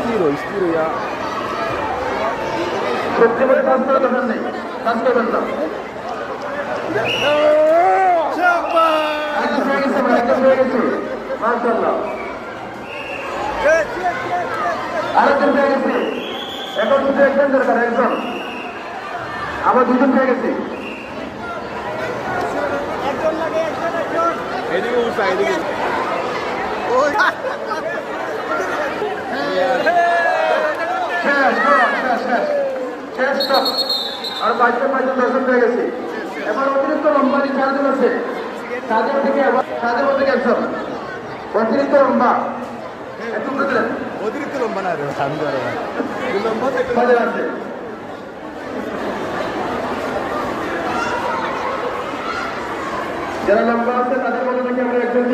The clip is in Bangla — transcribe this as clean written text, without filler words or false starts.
স্টিরো সত্যি বলে কাজ করে দরকার নেই, কাজ করবেন না। একদম হয়ে গেছে ভাই, একদম হয়ে গেছে, মাশাআল্লাহ। আরেকজন পেয়ে গেছে, এখন শুধু একজন দরকার, একজন। আমার দুজন পেয়ে গেছি। এদিকে উঠা এদিকে আর পাঁচজন দর্শন পেয়ে গেছি। এবার অতিরিক্ত লম্বা চারজন আছে, তাদের থেকে তাদের মধ্যে একজন অতিরিক্ত লম্বা, একটু বুঝলেন অতিরিক্ত লম্বা না রে আমি আছে। যারা লম্বা আছে তাদের মধ্যে থেকে আমরা একজন